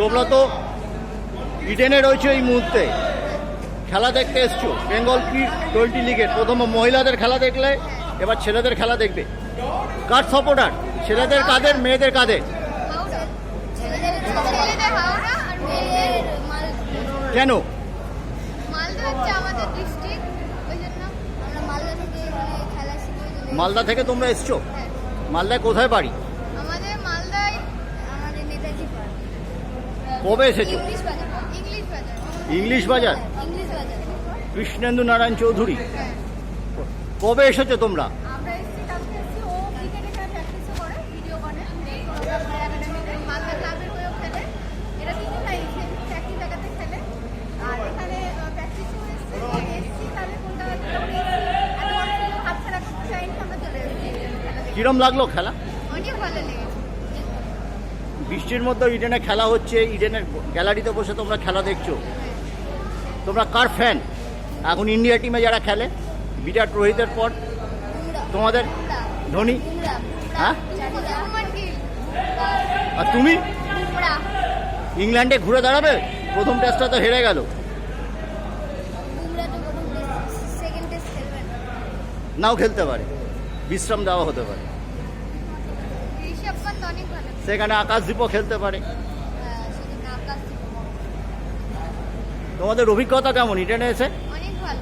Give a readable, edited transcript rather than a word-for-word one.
তোমরা তো ইডেনে রয়েছে এই মুহূর্তে, খেলা দেখতে এসছো বেঙ্গল T20 লিগের প্রথম মহিলাদের খেলা দেখলে, এবার ছেলেদের খেলা দেখবে। কার সাপোর্টার? ছেলেদের কাদের, মেয়েদের কাদের? কেন? মালদা থেকে তোমরা এসছো? মালদায় কোথায় বাড়ি? আমাদের মালদায় আমাদের নেতাজি পার্ক। কবে এসেছো? ইংলিশ বাজার। কৃষ্ণেন্দু নারায়ণ চৌধুরী। কবে এসেছো তোমরা? আমরা এসেছি, কালকে এসেছি। ও ক্রিকেটে খেলা প্র্যাকটিসও করে ভিডিও কনে একাডেমিতে, মালদা ক্লাবের হয়েও খেলে। এরা তিনজনই একই জায়গাতে খেলে, আর এখানে প্র্যাকটিসও এসেছি। তাহলে কলকাতা থেকে আমরা এত বড় সুযোগ হাতছাড়া করতে চাইনি, আমরা চলে এসেছি খেলা দেখতে। কিরম লাগলো খেলা? অনেক ভালো লেগেছে। বৃষ্টির মধ্যে ইডেনে খেলা হচ্ছে, ইডেনের গ্যালারিতে বসে তোমরা খেলা দেখছো। তোমরা কার ফ্যান এখন ইন্ডিয়া টিমে যারা খেলে? বিরাট রোহিতের পর তোমাদের ধোনি। হ্যাঁ, আর তুমি ইংল্যান্ডে ঘুরে দাঁড়াবে? প্রথম টেস্টটা তো হেরে গেল। নাও খেলতে পারে, বিশ্রাম দেওয়া হতে পারে। ঋষভ পন্ত অনেক ভালো। সেখানে আকাশদীপও খেলতে পারে। সেখানে আকাশদীপ তোমাদের অভিজ্ঞতা কেমন ইডেনে এসে? অনেক ভালো।